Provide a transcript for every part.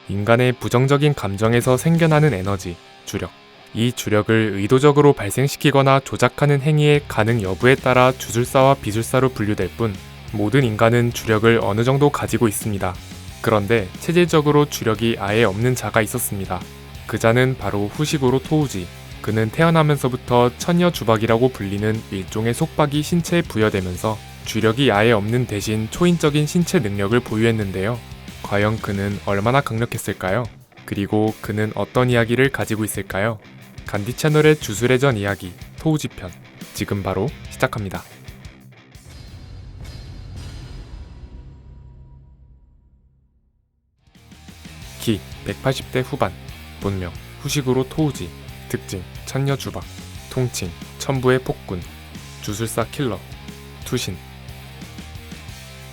인간의 부정적인 감정에서 생겨나는 에너지, 주력. 이 주력을 의도적으로 발생시키거나 조작하는 행위의 가능 여부에 따라 주술사와 비술사로 분류될 뿐 모든 인간은 주력을 어느 정도 가지고 있습니다. 그런데 체질적으로 주력이 아예 없는 자가 있었습니다. 그 자는 바로 후식으로 토우지. 그는 태어나면서부터 천녀주박이라고 불리는 일종의 속박이 신체에 부여되면서 주력이 아예 없는 대신 초인적인 신체 능력을 보유했는데요. 과연 그는 얼마나 강력했을까요? 그리고 그는 어떤 이야기를 가지고 있을까요? 간디 채널의 주술의 전 이야기, 토우지 편. 지금 바로 시작합니다. 기 180대 후반. 본명 후식으로 토우지. 특징 천녀주박. 통칭 천부의 폭군. 주술사 킬러. 투신.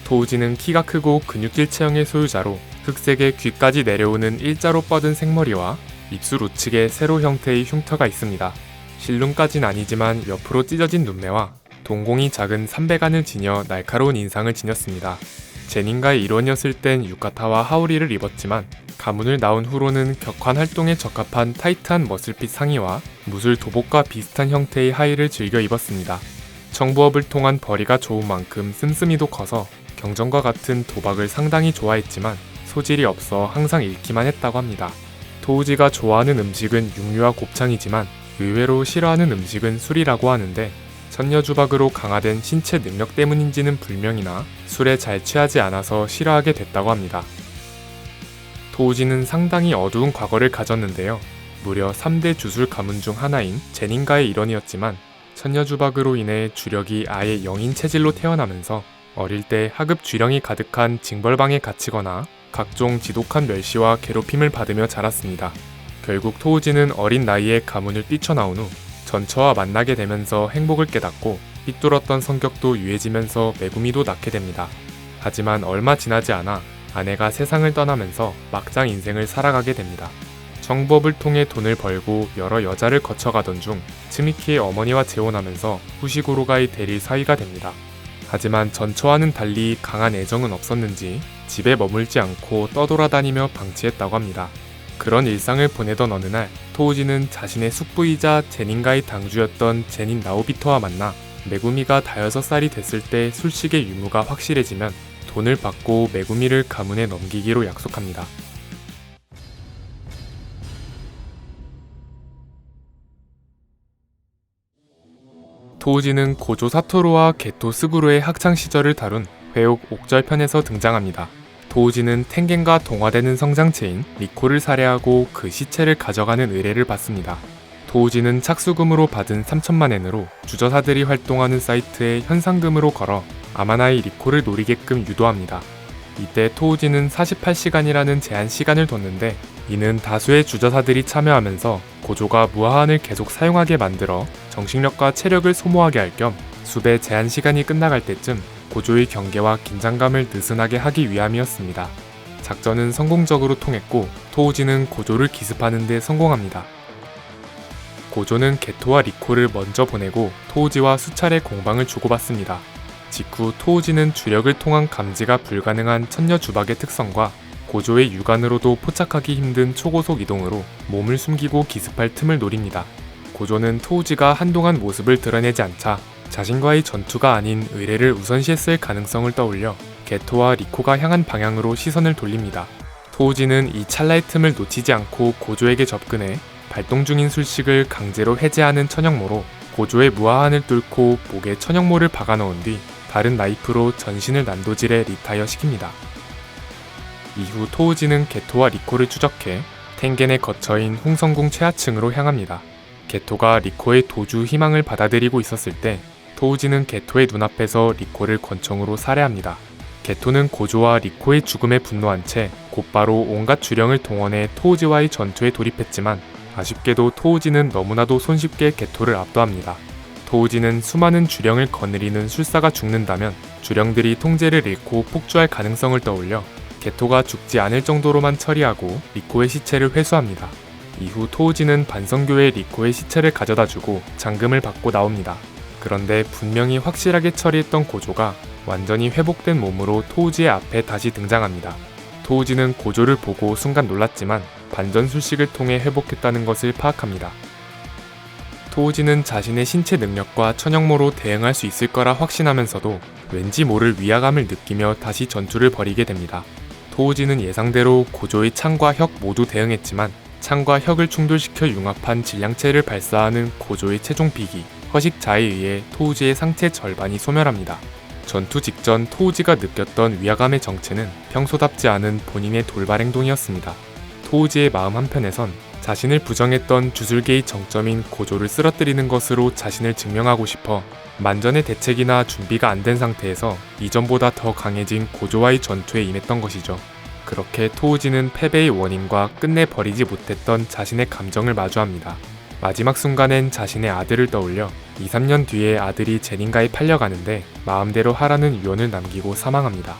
토우지는 키가 크고 근육질 체형의 소유자로 흑색의 귀까지 내려오는 일자로 뻗은 생머리와 입술 우측에 세로 형태의 흉터가 있습니다. 실눈까진 아니지만 옆으로 찢어진 눈매와 동공이 작은 삼배간을 지녀 날카로운 인상을 지녔습니다. 제닌가의 일원이었을 땐 유카타와 하우리를 입었지만 가문을 낳은 후로는 격한 활동에 적합한 타이트한 머슬핏 상의와 무술 도복과 비슷한 형태의 하의를 즐겨 입었습니다. 청부업을 통한 벌이가 좋은 만큼 씀씀이도 커서 경전과 같은 도박을 상당히 좋아했지만 소질이 없어 항상 잃기만 했다고 합니다. 토우지가 좋아하는 음식은 육류와 곱창이지만 의외로 싫어하는 음식은 술이라고 하는데 천녀주박으로 강화된 신체 능력 때문인지는 불명이나 술에 잘 취하지 않아서 싫어하게 됐다고 합니다. 토우지는 상당히 어두운 과거를 가졌는데요. 무려 3대 주술 가문 중 하나인 제닌가의 일원이었지만 천녀주박으로 인해 주력이 아예 0인 체질로 태어나면서 어릴 때 하급 쥐령이 가득한 징벌방에 갇히거나 각종 지독한 멸시와 괴롭힘을 받으며 자랐습니다. 결국 토우지는 어린 나이에 가문을 뛰쳐나온 후 전처와 만나게 되면서 행복을 깨닫고 삐뚤었던 성격도 유해지면서 메구미도 낳게 됩니다. 하지만 얼마 지나지 않아 아내가 세상을 떠나면서 막장 인생을 살아가게 됩니다. 정법을 통해 돈을 벌고 여러 여자를 거쳐가던 중 츠미키의 어머니와 재혼하면서 후시고로가의 대릴 사위가 됩니다. 하지만 전처와는 달리 강한 애정은 없었는지 집에 머물지 않고 떠돌아다니며 방치했다고 합니다. 그런 일상을 보내던 어느 날 토우지는 자신의 숙부이자 제닌가의 당주였던 제닌 나오비토와 만나 메구미가 5살이 됐을 때 술식의 유무가 확실해지면 돈을 받고 메구미를 가문에 넘기기로 약속합니다. 토우지는 고조 사토루와 게토 스구루의 학창시절을 다룬 회옥 옥절편에서 등장합니다. 토우지는 텐겐과 동화되는 성장체인 리코를 살해하고 그 시체를 가져가는 의뢰를 받습니다. 토우지는 착수금으로 받은 3천만 엔으로 주저사들이 활동하는 사이트에 현상금으로 걸어 아마나의 리코를 노리게끔 유도합니다. 이때 토우지는 48시간이라는 제한 시간을 뒀는데 이는 다수의 주저사들이 참여하면서 고조가 무화한을 계속 사용하게 만들어 정신력과 체력을 소모하게 할 겸 수배 제한 시간이 끝나갈 때쯤 고조의 경계와 긴장감을 느슨하게 하기 위함이었습니다. 작전은 성공적으로 통했고 토우지는 고조를 기습하는 데 성공합니다. 고조는 게토와 리코를 먼저 보내고 토우지와 수차례 공방을 주고받습니다. 직후 토우지는 주력을 통한 감지가 불가능한 천녀주박의 특성과 고조의 육안으로도 포착하기 힘든 초고속 이동으로 몸을 숨기고 기습할 틈을 노립니다. 고조는 토우지가 한동안 모습을 드러내지 않자 자신과의 전투가 아닌 의뢰를 우선시했을 가능성을 떠올려 게토와 리코가 향한 방향으로 시선을 돌립니다. 토우지는 이 찰나의 틈을 놓치지 않고 고조에게 접근해 발동 중인 술식을 강제로 해제하는 천역모로 고조의 무화한을 뚫고 목에 천역모를 박아넣은 뒤 다른 나이프로 전신을 난도질해 리타이어 시킵니다. 이후 토우지는 게토와 리코를 추적해 텐겐의 거처인 홍성궁 최하층으로 향합니다. 게토가 리코의 도주 희망을 받아들이고 있었을 때 토우지는 게토의 눈앞에서 리코를 권총으로 살해합니다. 게토는 고조와 리코의 죽음에 분노한 채 곧바로 온갖 주령을 동원해 토우지와의 전투에 돌입했지만 아쉽게도 토우지는 너무나도 손쉽게 게토를 압도합니다. 토우지는 수많은 주령을 거느리는 술사가 죽는다면 주령들이 통제를 잃고 폭주할 가능성을 떠올려 게토가 죽지 않을 정도로만 처리하고 리코의 시체를 회수합니다. 이후 토우지는 반성교에 리코의 시체를 가져다주고 잔금을 받고 나옵니다. 그런데 분명히 확실하게 처리했던 고조가 완전히 회복된 몸으로 토우지의 앞에 다시 등장합니다. 토우지는 고조를 보고 순간 놀랐지만 반전 술식을 통해 회복했다는 것을 파악합니다. 토우지는 자신의 신체 능력과 천역모로 대응할 수 있을 거라 확신하면서도 왠지 모를 위화감을 느끼며 다시 전투를 벌이게 됩니다. 토우지는 예상대로 고조의 창과 혁 모두 대응했지만 창과 혁을 충돌시켜 융합한 질량체를 발사하는 고조의 최종 비기, 허식자에 의해 토우지의 상체 절반이 소멸합니다. 전투 직전 토우지가 느꼈던 위화감의 정체는 평소답지 않은 본인의 돌발 행동이었습니다. 토우지의 마음 한편에선 자신을 부정했던 주술계의 정점인 고조를 쓰러뜨리는 것으로 자신을 증명하고 싶어 만전의 대책이나 준비가 안 된 상태에서 이전보다 더 강해진 고조와의 전투에 임했던 것이죠. 그렇게 토우지는 패배의 원인과 끝내 버리지 못했던 자신의 감정을 마주합니다. 마지막 순간엔 자신의 아들을 떠올려 2-3년 뒤에 아들이 제닌가에 팔려가는데 마음대로 하라는 유언을 남기고 사망합니다.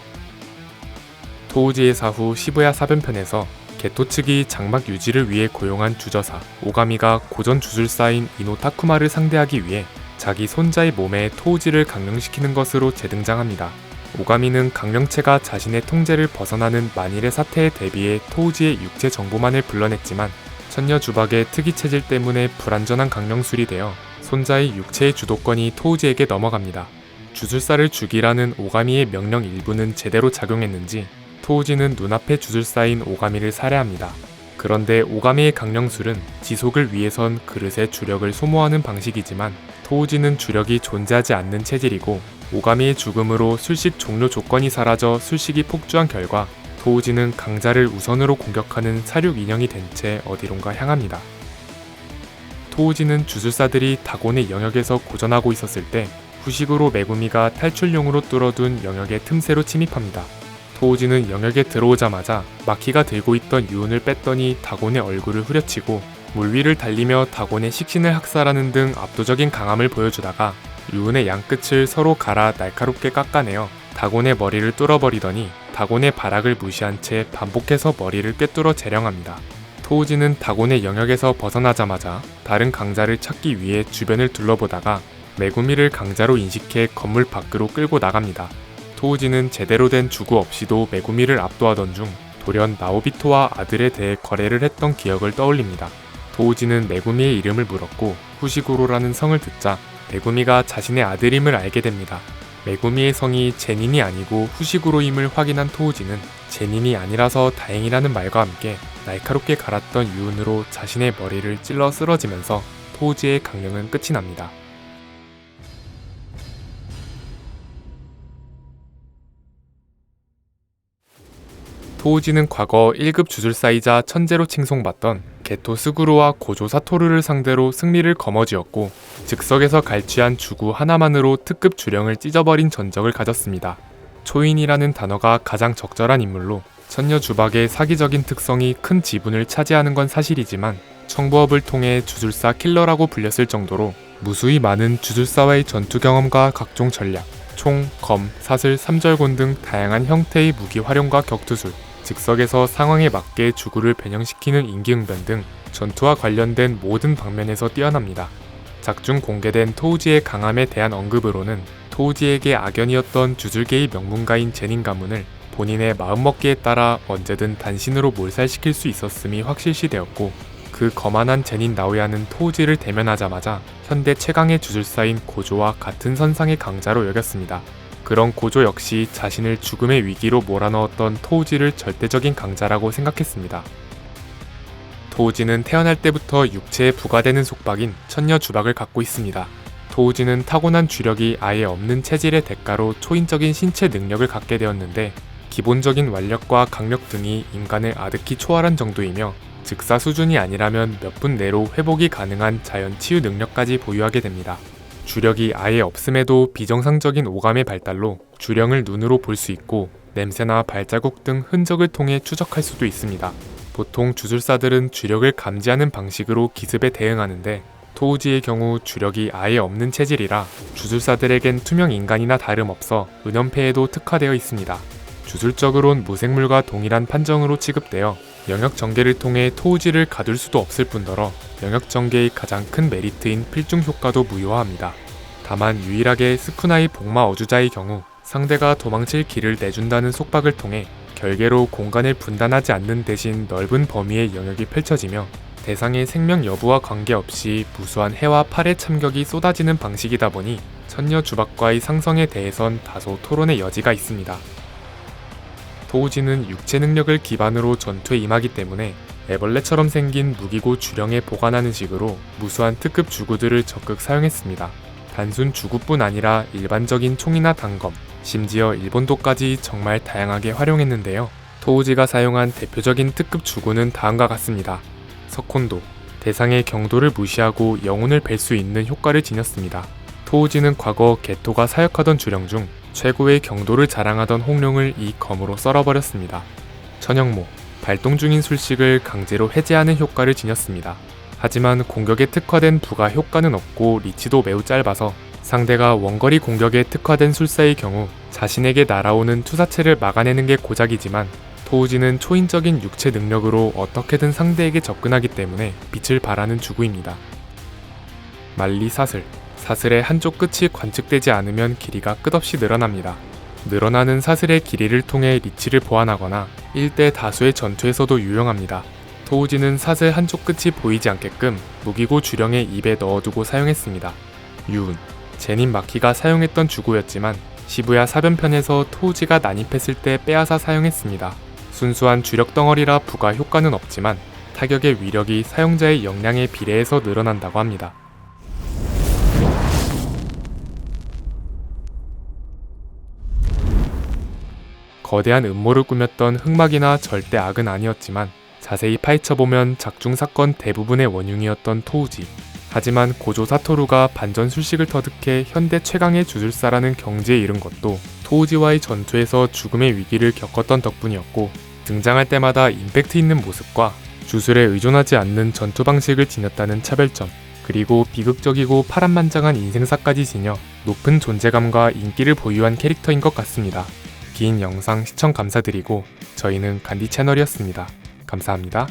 토우지의 사후 시부야 사변편에서 게토 측이 장막 유지를 위해 고용한 주저사 오가미가 고전 주술사인 이노 타쿠마를 상대하기 위해 자기 손자의 몸에 토우지를 강령시키는 것으로 재등장합니다. 오가미는 강령체가 자신의 통제를 벗어나는 만일의 사태에 대비해 토우지의 육체 정보만을 불러냈지만 천녀 주박의 특이 체질 때문에 불완전한 강령술이 되어 손자의 육체의 주도권이 토우지에게 넘어갑니다. 주술사를 죽이라는 오가미의 명령 일부는 제대로 작용했는지 토우지는 눈앞의 주술사인 오가미를 살해합니다. 그런데 오가미의 강령술은 지속을 위해선 그릇의 주력을 소모하는 방식이지만 토우지는 주력이 존재하지 않는 체질이고 오가미의 죽음으로 술식 종료 조건이 사라져 술식이 폭주한 결과 토우지는 강자를 우선으로 공격하는 사륙 인형이 된 채 어디론가 향합니다. 토우지는 주술사들이 다곤의 영역에서 고전하고 있었을 때 후식으로 메구미가 탈출용으로 뚫어둔 영역의 틈새로 침입합니다. 토우지는 영역에 들어오자마자 마키가 들고 있던 유운을 뺐더니 다곤의 얼굴을 후려치고 물 위를 달리며 다곤의 식신을 학살하는 등 압도적인 강함을 보여주다가 유운의 양끝을 서로 갈아 날카롭게 깎아내어 다곤의 머리를 뚫어버리더니 다곤의 발악을 무시한 채 반복해서 머리를 꿰뚫어 재령합니다. 토우지는 다곤의 영역에서 벗어나자마자 다른 강자를 찾기 위해 주변을 둘러보다가 메구미를 강자로 인식해 건물 밖으로 끌고 나갑니다. 토우지는 제대로 된 주구 없이도 메구미를 압도하던 중 돌연 나오비토와 아들에 대해 거래를 했던 기억을 떠올립니다. 토우지는 메구미의 이름을 물었고 후시구로라는 성을 듣자 메구미가 자신의 아들임을 알게 됩니다. 메구미의 성이 제닌이 아니고 후시구로임을 확인한 토우지는 제닌이 아니라서 다행이라는 말과 함께 날카롭게 갈았던 유운으로 자신의 머리를 찔러 쓰러지면서 토우지의 강령은 끝이 납니다. 토우지는 과거 1급 주술사이자 천재로 칭송받던 게토 스구루와 고조 사토루를 상대로 승리를 거머쥐었고 즉석에서 갈취한 주구 하나만으로 특급 주령을 찢어버린 전적을 가졌습니다. 초인이라는 단어가 가장 적절한 인물로 천녀 주박의 사기적인 특성이 큰 지분을 차지하는 건 사실이지만 청부업을 통해 주술사 킬러라고 불렸을 정도로 무수히 많은 주술사와의 전투 경험과 각종 전략, 총, 검, 사슬, 삼절곤 등 다양한 형태의 무기 활용과 격투술, 즉석에서 상황에 맞게 주구를 변형시키는 인기응변 등 전투와 관련된 모든 방면에서 뛰어납니다. 작중 공개된 토우지의 강함에 대한 언급으로는 토우지에게 악연이었던 주술계의 명문가인 제닌 가문을 본인의 마음먹기에 따라 언제든 단신으로 몰살시킬 수 있었음이 확실시되었고 그 거만한 제닌 나오야는 토우지를 대면하자마자 현대 최강의 주술사인 고조와 같은 선상의 강자로 여겼습니다. 그런 고조 역시 자신을 죽음의 위기로 몰아넣었던 토우지를 절대적인 강자라고 생각했습니다. 토우지는 태어날 때부터 육체에 부과되는 속박인 천녀 주박을 갖고 있습니다. 토우지는 타고난 주력이 아예 없는 체질의 대가로 초인적인 신체 능력을 갖게 되었는데 기본적인 완력과 강력 등이 인간을 아득히 초월한 정도이며 즉사 수준이 아니라면 몇 분 내로 회복이 가능한 자연 치유 능력까지 보유하게 됩니다. 주력이 아예 없음에도 비정상적인 오감의 발달로 주령을 눈으로 볼 수 있고 냄새나 발자국 등 흔적을 통해 추적할 수도 있습니다. 보통 주술사들은 주력을 감지하는 방식으로 기습에 대응하는데 토우지의 경우 주력이 아예 없는 체질이라 주술사들에겐 투명 인간이나 다름없어 은연패에도 특화되어 있습니다. 주술적으론 무생물과 동일한 판정으로 취급되어 영역 전개를 통해 토우지를 가둘 수도 없을 뿐더러 영역 전개의 가장 큰 메리트인 필중 효과도 무효화합니다. 다만 유일하게 스쿠나의 복마 어주자의 경우 상대가 도망칠 길을 내준다는 속박을 통해 별개로 공간을 분단하지 않는 대신 넓은 범위의 영역이 펼쳐지며 대상의 생명 여부와 관계없이 무수한 해와 팔의 참격이 쏟아지는 방식이다 보니 천녀 주박과의 상성에 대해선 다소 토론의 여지가 있습니다. 토우지는 육체 능력을 기반으로 전투에 임하기 때문에 애벌레처럼 생긴 무기고 주령에 보관하는 식으로 무수한 특급 주구들을 적극 사용했습니다. 단순 주구뿐 아니라 일반적인 총이나 단검, 심지어 일본도까지 정말 다양하게 활용했는데요. 토우지가 사용한 대표적인 특급 주구는 다음과 같습니다. 석혼도, 대상의 경도를 무시하고 영혼을 뵐 수 있는 효과를 지녔습니다. 토우지는 과거 게토가 사역하던 주령 중 최고의 경도를 자랑하던 홍룡을 이 검으로 썰어버렸습니다. 천영모, 발동 중인 술식을 강제로 해제하는 효과를 지녔습니다. 하지만 공격에 특화된 부가 효과는 없고 리치도 매우 짧아서 상대가 원거리 공격에 특화된 술사의 경우 자신에게 날아오는 투사체를 막아내는 게 고작이지만 토우지는 초인적인 육체 능력으로 어떻게든 상대에게 접근하기 때문에 빛을 발하는 주구입니다. 말리 사슬, 사슬의 한쪽 끝이 관측되지 않으면 길이가 끝없이 늘어납니다. 늘어나는 사슬의 길이를 통해 리치를 보완하거나 1대 다수의 전투에서도 유용합니다. 토우지는 사슬 한쪽 끝이 보이지 않게끔 무기고 주령의 입에 넣어두고 사용했습니다. 유운, 제닌 마키가 사용했던 주구였지만 시부야 사변편에서 토우지가 난입했을 때 빼앗아 사용했습니다. 순수한 주력 덩어리라 부가 효과는 없지만 타격의 위력이 사용자의 역량에 비례해서 늘어난다고 합니다. 거대한 음모를 꾸몄던 흑막이나 절대 악은 아니었지만 자세히 파헤쳐보면 작중사건 대부분의 원흉이었던 토우지. 하지만 고조 사토루가 반전 술식을 터득해 현대 최강의 주술사라는 경지에 이른 것도 토우지와의 전투에서 죽음의 위기를 겪었던 덕분이었고, 등장할 때마다 임팩트 있는 모습과 주술에 의존하지 않는 전투 방식을 지녔다는 차별점, 그리고 비극적이고 파란만장한 인생사까지 지녀 높은 존재감과 인기를 보유한 캐릭터인 것 같습니다. 긴 영상 시청 감사드리고 저희는 간디 채널이었습니다. 감사합니다.